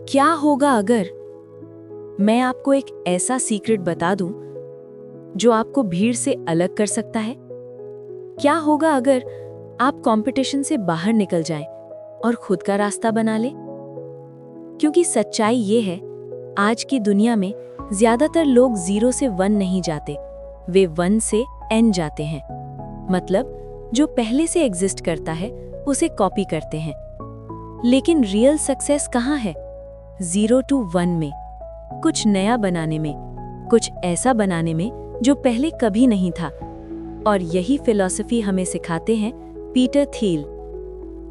क्या होगा अगर मैं आपको एक ऐसा सीक्रेट बता दूं जो आपको भीड़ से अलग कर सकता है? क्या होगा अगर आप कंपटीशन से बाहर निकल जाएं और खुद का रास्ता बना लें? क्योंकि सच्चाई ये है, आज की दुनिया में ज्यादातर लोग 0 से 1 नहीं जाते, वे 1 से N जाते हैं। मतलब जो पहले से एग्जिस्ट करता है उसे कॉपी करते हैं। लेकिन रियल सक्सेस कहाँ है? 0 to 1 में, कुछ नया बनाने में, कुछ ऐसा बनाने में जो पहले कभी नहीं था। और यही फिलॉसफी हमें सिखाते हैं पीटर थील,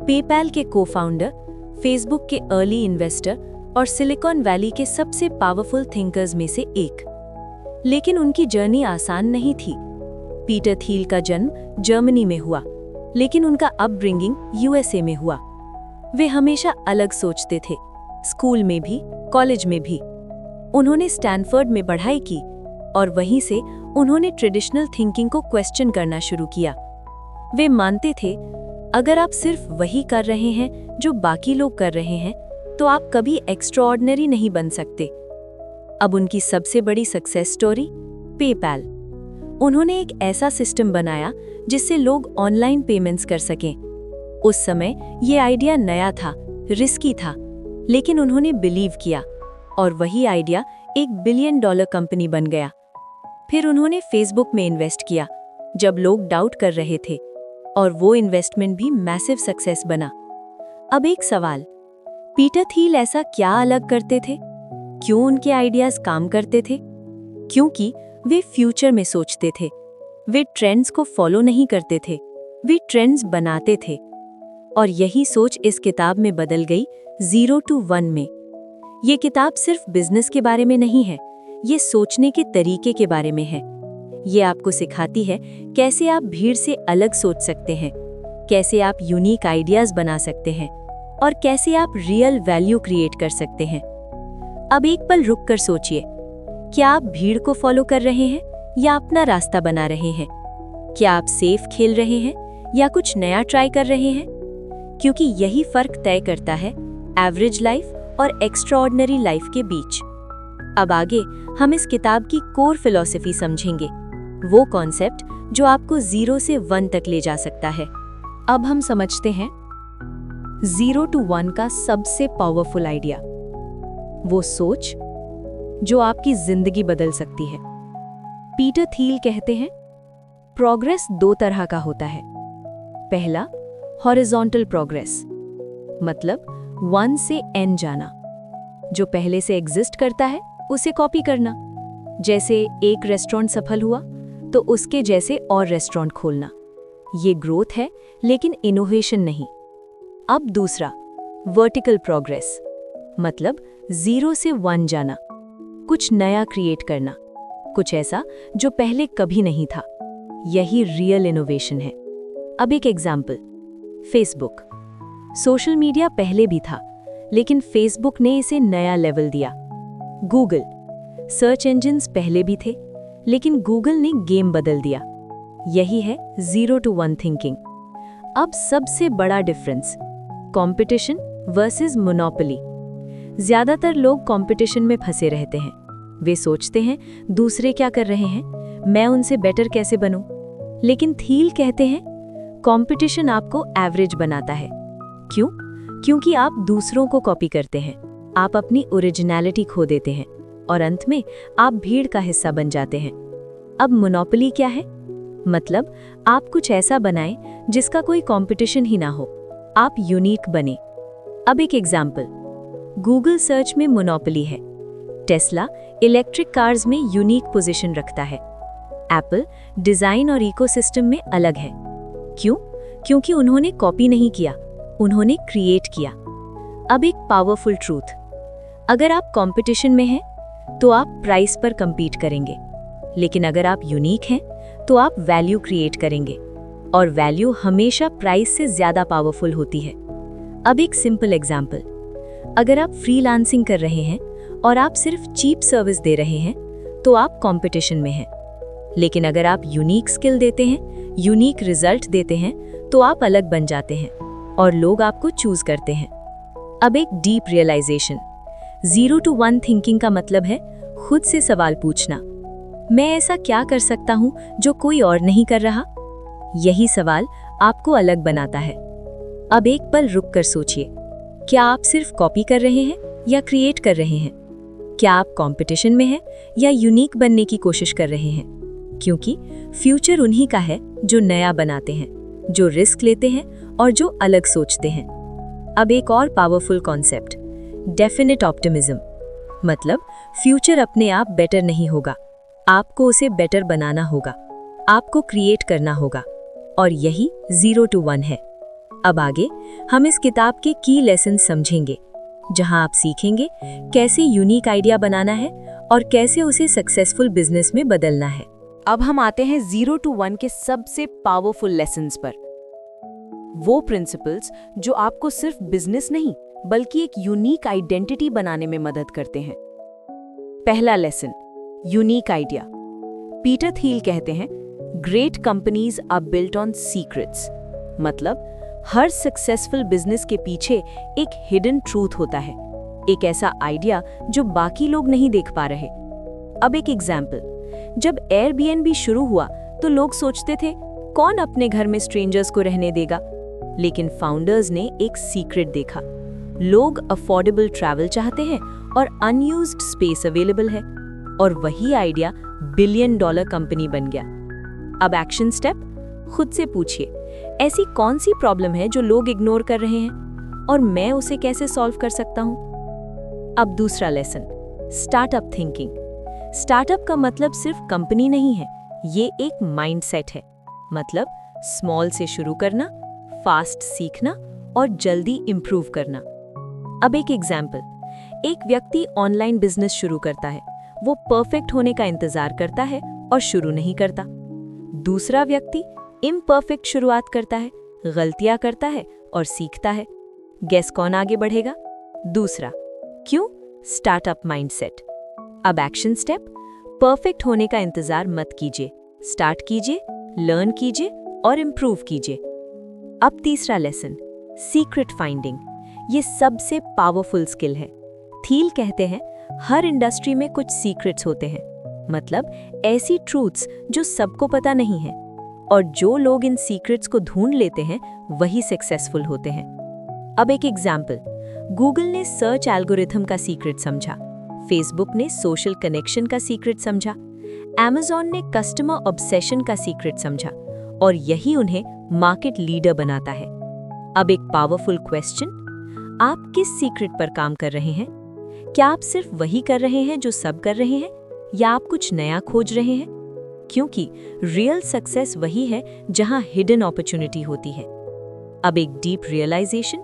पेपैल के को-फाउंडर, फेसबुक के अर्ली इन्वेस्टर और सिलिकॉन वैली के सबसे पावरफुल थिंकर्स में से एक। लेकिन उनकी जर्नी आसान नहीं थी। पीटर थील का जन्म जर्मनी में हुआ, लेकिन उनका अपब्रिंगिंग यूएसए में हुआ। वे हमेशा अलग सोचते थे, स्कूल में भी, कॉलेज में भी। उन्होंने स्टैनफोर्ड में पढ़ाई की और वहीं से उन्होंने ट्रेडिशनल थिंकिंग को क्वेश्चन करना शुरू किया। वे मानते थे, अगर आप सिर्फ वही कर रहे हैं जो बाकी लोग कर रहे हैं, तो आप कभी एक्स्ट्राऑर्डिनरी नहीं बन सकते। अब उनकी सबसे बड़ी सक्सेस स्टोरी, पेपैल। उन्होंने एक ऐसा सिस्टम बनाया जिससे लोग ऑनलाइन पेमेंट्स कर सकें। उस समय ये आइडिया नया था, रिस्की था, लेकिन उन्होंने बिलीव किया और वही आइडिया $1 बिलियन कंपनी बन गया। फिर उन्होंने फेसबुक में इन्वेस्ट किया जब लोग डाउट कर रहे थे, और वो इन्वेस्टमेंट भी मैसिव सक्सेस बना। अब एक सवाल, पीटर थील ऐसा क्या अलग करते थे? क्यों उनके आइडियाज काम करते थे? क्योंकि वे फ्यूचर में सोचते थे। वे ट्रेंड्स को फॉलो नहीं करते थे, वे ट्रेंड्स बनाते थे। और यही सोच इस किताब में बदल गई 0 to 1 में। ये किताब सिर्फ बिजनेस के बारे में नहीं है, ये सोचने के तरीके के बारे में है। ये आपको सिखाती है कैसे आप भीड़ से अलग सोच सकते हैं, कैसे आप यूनिक आइडियाज बना सकते हैं और कैसे आप रियल वैल्यू क्रिएट कर सकते हैं। अब एक पल रुक कर सोचिए, क्या आप भीड़ को फॉलो कर रहे हैं या अपना रास्ता बना रहे हैं? क्या आप सेफ खेल रहे हैं या कुछ नया ट्राई कर रहे हैं? क्योंकि यही फर्क तय करता है एवरेज लाइफ और एक्स्ट्राऑर्डिनरी लाइफ के बीच। अब आगे हम इस किताब की कोर फिलॉसफी समझेंगे, वो कॉन्सेप्ट जो आपको 0 से 1 तक ले जा सकता है। अब हम समझते हैं 0 to 1 का सबसे पावरफुल आइडिया, वो सोच जो आपकी जिंदगी बदल सकती है। पीटर थील कहते हैं, प्रोग्रेस 2 तरह का होता है। पहला, हॉरिजॉन्टल प्रोग्रेस, मतलब 1 से N जाना, जो पहले से एग्जिस्ट करता है उसे कॉपी करना। जैसे एक रेस्टोरेंट सफल हुआ तो उसके जैसे और रेस्टोरेंट खोलना। ये ग्रोथ है, लेकिन इनोवेशन नहीं। अब दूसरा, वर्टिकल प्रोग्रेस, मतलब 0 से 1 जाना, कुछ नया क्रिएट करना, कुछ ऐसा जो पहले कभी नहीं था। यही रियल इनोवेशन है। अब एक एग्जाम्पल, फेसबुक। सोशल मीडिया पहले भी था, लेकिन फेसबुक ने इसे नया लेवल दिया। गूगल, सर्च इंजिन्स पहले भी थे, लेकिन गूगल ने गेम बदल दिया। यही है 0 to 1 थिंकिंग। अब सबसे बड़ा डिफरेंस, कंपटीशन वर्सेस मोनोपोली। ज्यादातर कंपटीशन कंपटीशन में फंसे रहते हैं। वे सोचते हैं दूसरे क्या कर रहे हैं, मैं उनसे बेटर कैसे बनूं। लेकिन थील कहते हैं कंपटीशन आपको एवरेज बनाता है। क्यों? क्योंकि आप दूसरों को कॉपी करते हैं, आप अपनी ओरिजिनलिटी खो देते हैं और अंत में आप भीड़ का हिस्सा बन जाते हैं। अब मोनोपोली क्या है? मतलब आप कुछ ऐसा बनाएं जिसका कोई कंपटीशन ही ना हो, आप यूनिक बने। अब एक एग्जाम्पल, गूगल सर्च में मोनोपोली है। टेस्ला इलेक्ट्रिक कार्स में यूनिक पोजीशन रखता है। एप्पल डिजाइन और इकोसिस्टम में अलग है। क्यों? क्योंकि उन्होंने कॉपी नहीं किया, उन्होंने क्रिएट किया। अब एक पावरफुल ट्रूथ, अगर आप कंपटीशन में हैं तो आप प्राइस पर compete करेंगे, लेकिन अगर आप यूनिक हैं तो आप वैल्यू क्रिएट करेंगे, और वैल्यू हमेशा प्राइस से ज्यादा पावरफुल होती है। अब एक सिंपल एग्जाम्पल, अगर आप फ्रीलांसिंग कर रहे हैं और आप सिर्फ चीप सर्विस दे रहे हैं तो आप कंपटीशन में हैं, लेकिन अगर आप यूनिक स्किल देते हैं, यूनिक रिजल्ट देते हैं, तो आप अलग बन जाते हैं और लोग आपको चूज करते हैं। अब एक डीप रियलाइजेशन, 0 to 1 थिंकिंग का मतलब है खुद से सवाल पूछना, मैं ऐसा क्या कर सकता हूँ जो कोई और नहीं कर रहा? यही सवाल आपको अलग बनाता है। अब एक पल रुक कर सोचिए, क्या आप सिर्फ कॉपी कर रहे हैं या क्रिएट कर रहे हैं? क्या आप कंपटीशन में हैं या यूनिक बनने की कोशिश कर रहे हैं? क्योंकि फ्यूचर उन्हीं का है जो नया बनाते हैं, जो रिस्क लेते हैं और जो अलग सोचते हैं। अब एक और पावरफुल कॉन्सेप्ट, डेफिनेट ऑप्टिमिज्म। मतलब फ्यूचर अपने आप बेटर नहीं होगा, आपको उसे बेटर बनाना होगा, आपको क्रिएट करना होगा, और यही 0 to 1 है। अब आगे हम इस किताब के की लेसन समझेंगे, जहां आप सीखेंगे कैसे यूनिक आइडिया बनाना है और कैसे उसे सक्सेसफुल बिजनेस में बदलना है। अब हम आते हैं 0 to 1 के सबसे पावरफुल लेसन्स पर। वो प्रिंसिपल्स जो आपको सिर्फ बिजनेस नहीं बल्कि एक यूनिक आइडेंटिटी बनाने में मदद करते हैं। पहला lesson, unique idea. Peter Thiel कहते हैं, great companies are built on secrets. मतलब हर सक्सेसफुल बिजनेस के पीछे एक हिडन ट्रूथ होता है, एक ऐसा आइडिया जो बाकी लोग नहीं देख पा रहे। अब एक एग्जाम्पल, जब एयरबीएनबी शुरू हुआ तो लोग सोचते थे कौन अपने घर में स्ट्रेंजर्स को रहने देगा, लेकिन फाउंडर्स ने एक सीक्रेट देखा, लोग अफोर्डेबल ट्रैवल चाहते हैं और अनयूज्ड स्पेस अवेलेबल है, और वही आइडिया $1 बिलियन कंपनी बन गया। अब एक्शन स्टेप, खुद से पूछिए, ऐसी कौन सी प्रॉब्लम है जो लोग इग्नोर कर रहे हैं और मैं उसे कैसे सॉल्व कर सकता हूं? अब दूसरा लेसन, स्टार्टअप थिंकिंग। स्टार्टअप का मतलब सिर्फ कंपनी नहीं है, ये एक माइंडसेट है। मतलब स्मॉल से शुरू करना, फास्ट सीखना और जल्दी इंप्रूव करना। अब एक एग्जाम्पल, एक व्यक्ति ऑनलाइन बिजनेस शुरू करता है, वो परफेक्ट होने का इंतजार करता है और शुरू नहीं करता। दूसरा व्यक्ति इम्परफेक्ट शुरुआत करता है, गलतियां करता है और सीखता है। गेस कौन आगे बढ़ेगा? दूसरा। क्यों? Startup mindset. अब एक्शन स्टेप, परफेक्ट होने का इंतजार मत कीजिए, स्टार्ट कीजिए, लर्न कीजिए और इंप्रूव कीजिए। अब तीसरा लेसन, सीक्रेट फाइंडिंग। ये सबसे पावरफुल स्किल है। थील कहते हैं, हर इंडस्ट्री में कुछ सीक्रेट्स होते हैं, मतलब ऐसी ट्रूथ्स जो सबको पता नहीं है, और जो लोग इन सीक्रेट्स को ढूंढ लेते हैं वही सक्सेसफुल होते हैं। अब एक एग्जाम्पल, गूगल ने सर्च एल्गोरिथम का सीक्रेट समझा, फेसबुक ने सोशल कनेक्शन का सीक्रेट समझा, Amazon ने कस्टमर ऑब्सेशन का सीक्रेट समझा, और यही उन्हें मार्केट लीडर बनाता है। अब एक पावरफुल क्वेश्चन, आप किस सीक्रेट पर काम कर रहे हैं? क्या आप सिर्फ वही कर रहे हैं जो सब कर रहे हैं, या आप कुछ नया खोज रहे हैं? क्योंकि रियल सक्सेस वही है जहां हिडन अपॉर्चुनिटी होती है। अब एक deep realization,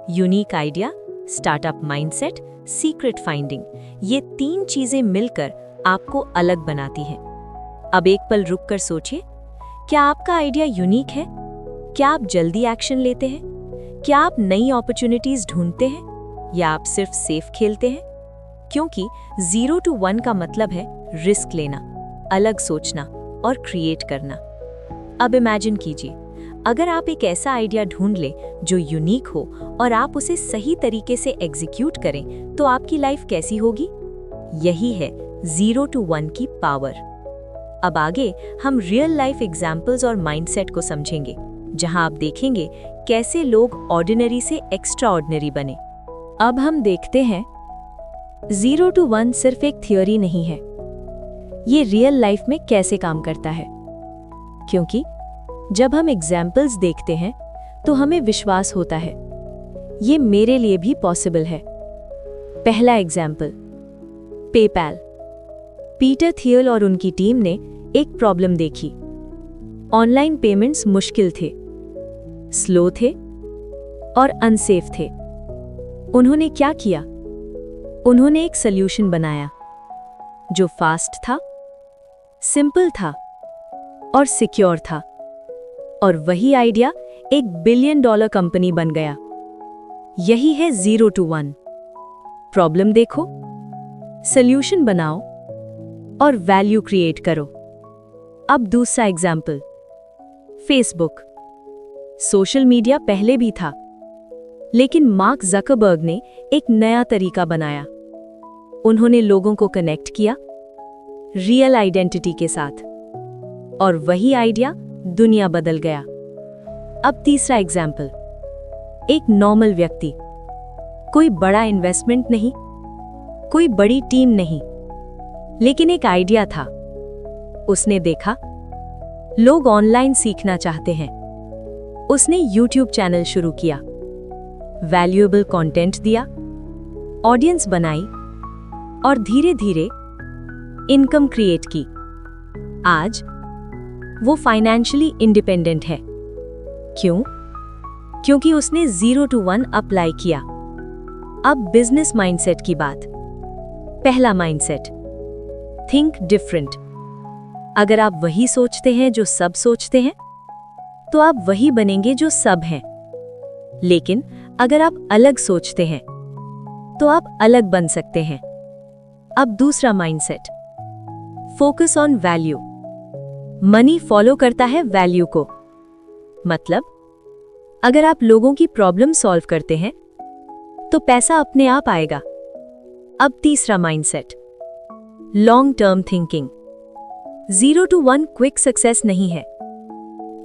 unique idea, startup mindset, secret finding, ये 3 चीजें मिलकर आपको अलग बनाती हैं। अब एक पल रुक कर सोचिए, क्या आपका आइडिया यूनिक है? क्या आप जल्दी एक्शन लेते हैं? क्या आप नई अपॉर्चुनिटीज ढूंढते हैं, या आप सिर्फ सेफ खेलते हैं? क्योंकि 0 to 1 का मतलब है रिस्क लेना, अलग सोचना और क्रिएट करना। अब इमेजिन कीजिए, अगर आप एक ऐसा आइडिया ढूंढ ले जो यूनिक हो और आप उसे सही तरीके से एग्जीक्यूट करें, तो आपकी लाइफ कैसी होगी? यही है 0 to 1 की पावर। अब आगे हम रियल लाइफ एग्जाम्पल्स और माइंडसेट को समझेंगे, जहां आप देखेंगे कैसे लोग ऑर्डिनरी से एक्स्ट्रा ऑर्डिनरी बने। अब हम देखते हैं 0 to 1 सिर्फ एक थ्योरी नहीं है, ये रियल लाइफ में कैसे काम करता है। क्योंकि जब हम एग्जाम्पल्स देखते हैं तो हमें विश्वास होता है, ये मेरे लिए भी पॉसिबल है। पहला एग्जाम्पल, पेपैल। पीटर थियल और उनकी टीम ने एक प्रॉब्लम देखी, ऑनलाइन पेमेंट्स मुश्किल थे, स्लो थे और अनसेफ थे। उन्होंने क्या किया? उन्होंने एक सॉल्यूशन बनाया जो फास्ट था, सिंपल था और सिक्योर था, और वही आइडिया एक $1 बिलियन कंपनी बन गया। यही है 0 to 1। प्रॉब्लम देखो, सॉल्यूशन बनाओ और वैल्यू क्रिएट करो। अब दूसरा एग्जाम्पल, फेसबुक। सोशल मीडिया पहले भी था, लेकिन मार्क ज़करबर्ग ने एक नया तरीका बनाया, उन्होंने लोगों को कनेक्ट किया रियल आइडेंटिटी के साथ, और वही आइडिया दुनिया बदल गया। अब तीसरा एग्जाम्पल, एक नॉर्मल व्यक्ति, कोई बड़ा इन्वेस्टमेंट नहीं, कोई बड़ी टीम नहीं, लेकिन एक आइडिया था। उसने देखा लोग ऑनलाइन सीखना चाहते हैं। उसने YouTube चैनल शुरू किया, वैल्यूएबल कंटेंट दिया, ऑडियंस बनाई और धीरे धीरे इनकम क्रिएट की। आज वो फाइनेंशियली इंडिपेंडेंट है। क्यों? क्योंकि उसने 0 to 1 अप्लाई किया। अब बिजनेस माइंडसेट की बात। पहला माइंडसेट, थिंक डिफरेंट। अगर आप वही सोचते हैं जो सब सोचते हैं, तो आप वही बनेंगे जो सब हैं। लेकिन अगर आप अलग सोचते हैं, तो आप अलग बन सकते हैं। अब दूसरा mindset, focus on value. Money follow करता है वैल्यू को। मतलब अगर आप लोगों की प्रॉब्लम सॉल्व करते हैं, तो पैसा अपने आप आएगा। अब तीसरा mindset, long term thinking. 0 to 1 quick success नहीं है,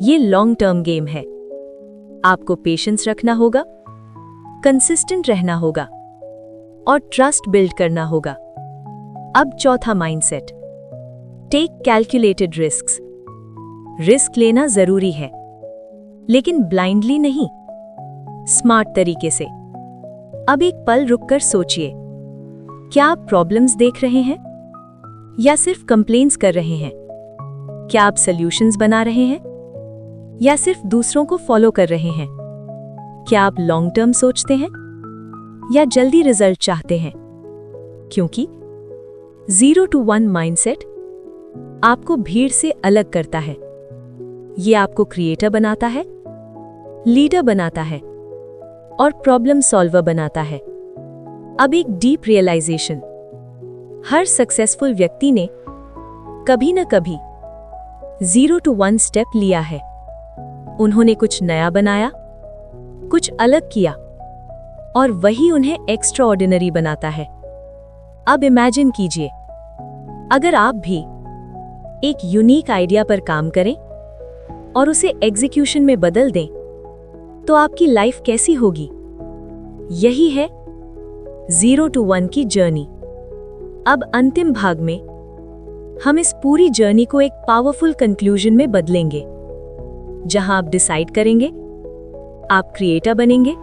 ये लॉन्ग टर्म गेम है। आपको पेशेंस रखना होगा, कंसिस्टेंट रहना होगा और ट्रस्ट बिल्ड करना होगा। अब चौथा mindset, take calculated risks. Risk लेना जरूरी है, लेकिन ब्लाइंडली नहीं, स्मार्ट तरीके से। अब एक पल रुककर सोचिए, क्या आप प्रॉब्लम्स देख रहे हैं या सिर्फ कंप्लेंट्स कर रहे हैं? क्या आप सॉल्यूशंस बना रहे हैं या सिर्फ दूसरों को फॉलो कर रहे हैं? क्या आप लॉन्ग टर्म सोचते हैं या जल्दी रिजल्ट चाहते हैं? क्योंकि 0 to 1 माइंडसेट आपको भीड़ से अलग करता है। ये आपको क्रिएटर बनाता है, लीडर बनाता है और प्रॉब्लम सॉल्वर बनाता है। अब एक डीप रियलाइजेशन, हर सक्सेसफुल व्यक्ति ने कभी न कभी 0 to 1 स्टेप लिया है। उन्होंने कुछ नया बनाया, कुछ अलग किया, और वही उन्हें एक्स्ट्रा ऑर्डिनरी बनाता है। अब इमेजिन कीजिए, अगर आप भी एक यूनिक आइडिया पर काम करें और उसे एग्जीक्यूशन में बदल दें, तो आपकी लाइफ कैसी होगी? यही है 0 to 1 की जर्नी। अब अंतिम भाग में हम इस पूरी जर्नी को एक पावरफुल कंक्लूजन में बदलेंगे, जहां आप डिसाइड करेंगे आप क्रिएटर बनेंगे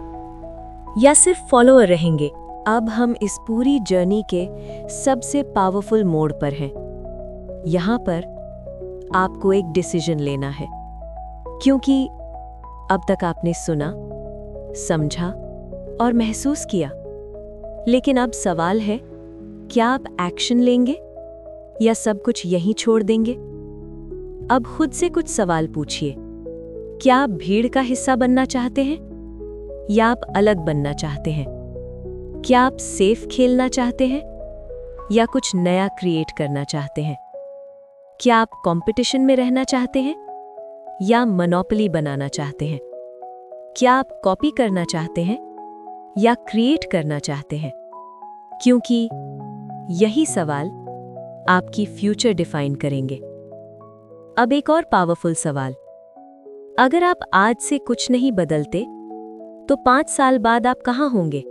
या सिर्फ फॉलोअर रहेंगे। अब हम इस पूरी जर्नी के सबसे पावरफुल मोड़ पर हैं। यहां पर आपको एक डिसीजन लेना है, क्योंकि अब तक आपने सुना, समझा और महसूस किया, लेकिन अब सवाल है, क्या आप एक्शन लेंगे या सब कुछ यहीं छोड़ देंगे? अब खुद से कुछ सवाल पूछिए। क्या आप भीड़ का हिस्सा बनना चाहते हैं या आप अलग बनना चाहते हैं? क्या आप सेफ खेलना चाहते हैं या कुछ नया क्रिएट करना चाहते हैं? क्या आप कंपटीशन में रहना चाहते हैं या मोनोपोली बनाना चाहते हैं? क्या आप कॉपी करना चाहते हैं या क्रिएट करना चाहते हैं? क्योंकि यही सवाल आपकी फ्यूचर डिफाइन करेंगे। अब एक और पावरफुल सवाल, अगर आप आज से कुछ नहीं बदलते, तो 5 साल बाद आप कहां होंगे?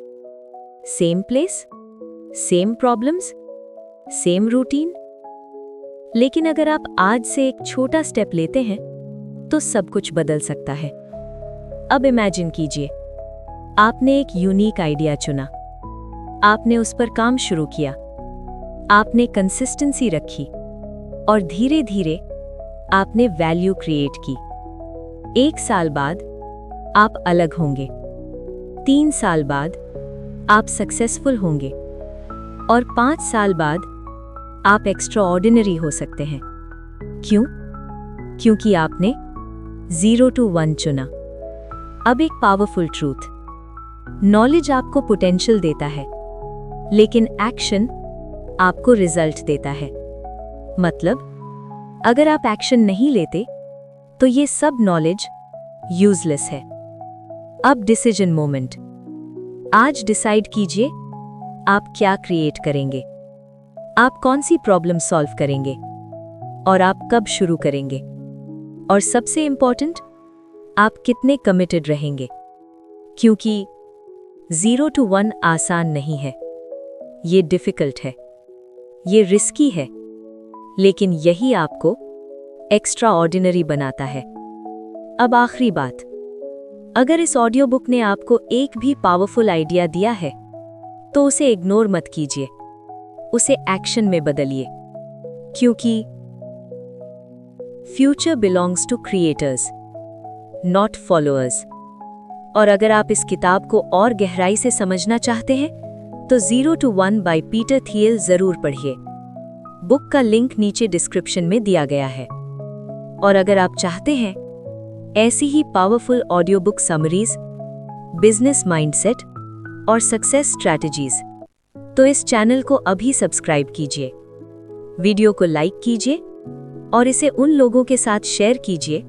Same place, same problems, same routine? लेकिन अगर आप आज से एक छोटा स्टेप लेते हैं, तो सब कुछ बदल सकता है। अब इमेजिन कीजिए, आपने एक यूनिक आइडिया चुना, आपने उस पर काम शुरू किया, आपने कंसिस्टेंसी रखी और धीरे धीरे आपने वैल्यू क्रिएट की। 1 साल बाद आप अलग होंगे, 3 साल बाद आप सक्सेसफुल होंगे और 5 साल बाद आप एक्स्ट्रा ऑर्डिनरी हो सकते हैं। क्यों? क्योंकि आपने 0 to 1 चुना। अब एक पावरफुल ट्रूथ, नॉलेज आपको पोटेंशियल देता है, लेकिन एक्शन आपको रिजल्ट देता है। मतलब अगर आप एक्शन नहीं लेते, तो ये सब नॉलेज यूजलेस है। अब डिसीजन मोमेंट, आज डिसाइड कीजिए आप क्या क्रिएट करेंगे। आप कौन सी प्रॉब्लम सॉल्व करेंगे और आप कब शुरू करेंगे, और सबसे इम्पॉर्टेंट, आप कितने कमिटेड रहेंगे, क्योंकि 0 to 1 आसान नहीं है, ये डिफिकल्ट है, ये रिस्की है, लेकिन यही आपको एक्स्ट्रा ऑर्डिनरी बनाता है। अब आखिरी बात, अगर इस ऑडियो बुक ने आपको एक भी पावरफुल आइडिया दिया है तो उसे इग्नोर मत कीजिए, उसे एक्शन में बदलिए, क्योंकि future belongs to creators, not followers. और अगर आप इस किताब को और गहराई से समझना चाहते हैं तो 0 to 1 बाय पीटर थियल जरूर पढ़िए। बुक का लिंक नीचे डिस्क्रिप्शन में दिया गया है। और अगर आप चाहते हैं ऐसी ही powerful audio book summaries, business mindset और सक्सेस स्ट्रैटेजीज, तो इस चैनल को अभी सब्सक्राइब कीजिए, वीडियो को लाइक कीजिए और इसे उन लोगों के साथ शेयर कीजिए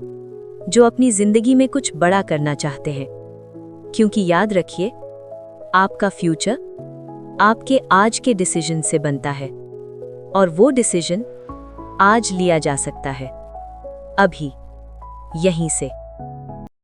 जो अपनी जिंदगी में कुछ बड़ा करना चाहते हैं, क्योंकि याद रखिए, आपका फ्यूचर आपके आज के डिसीजन से बनता है और वो डिसीजन आज लिया जा सकता है, अभी, यहीं से।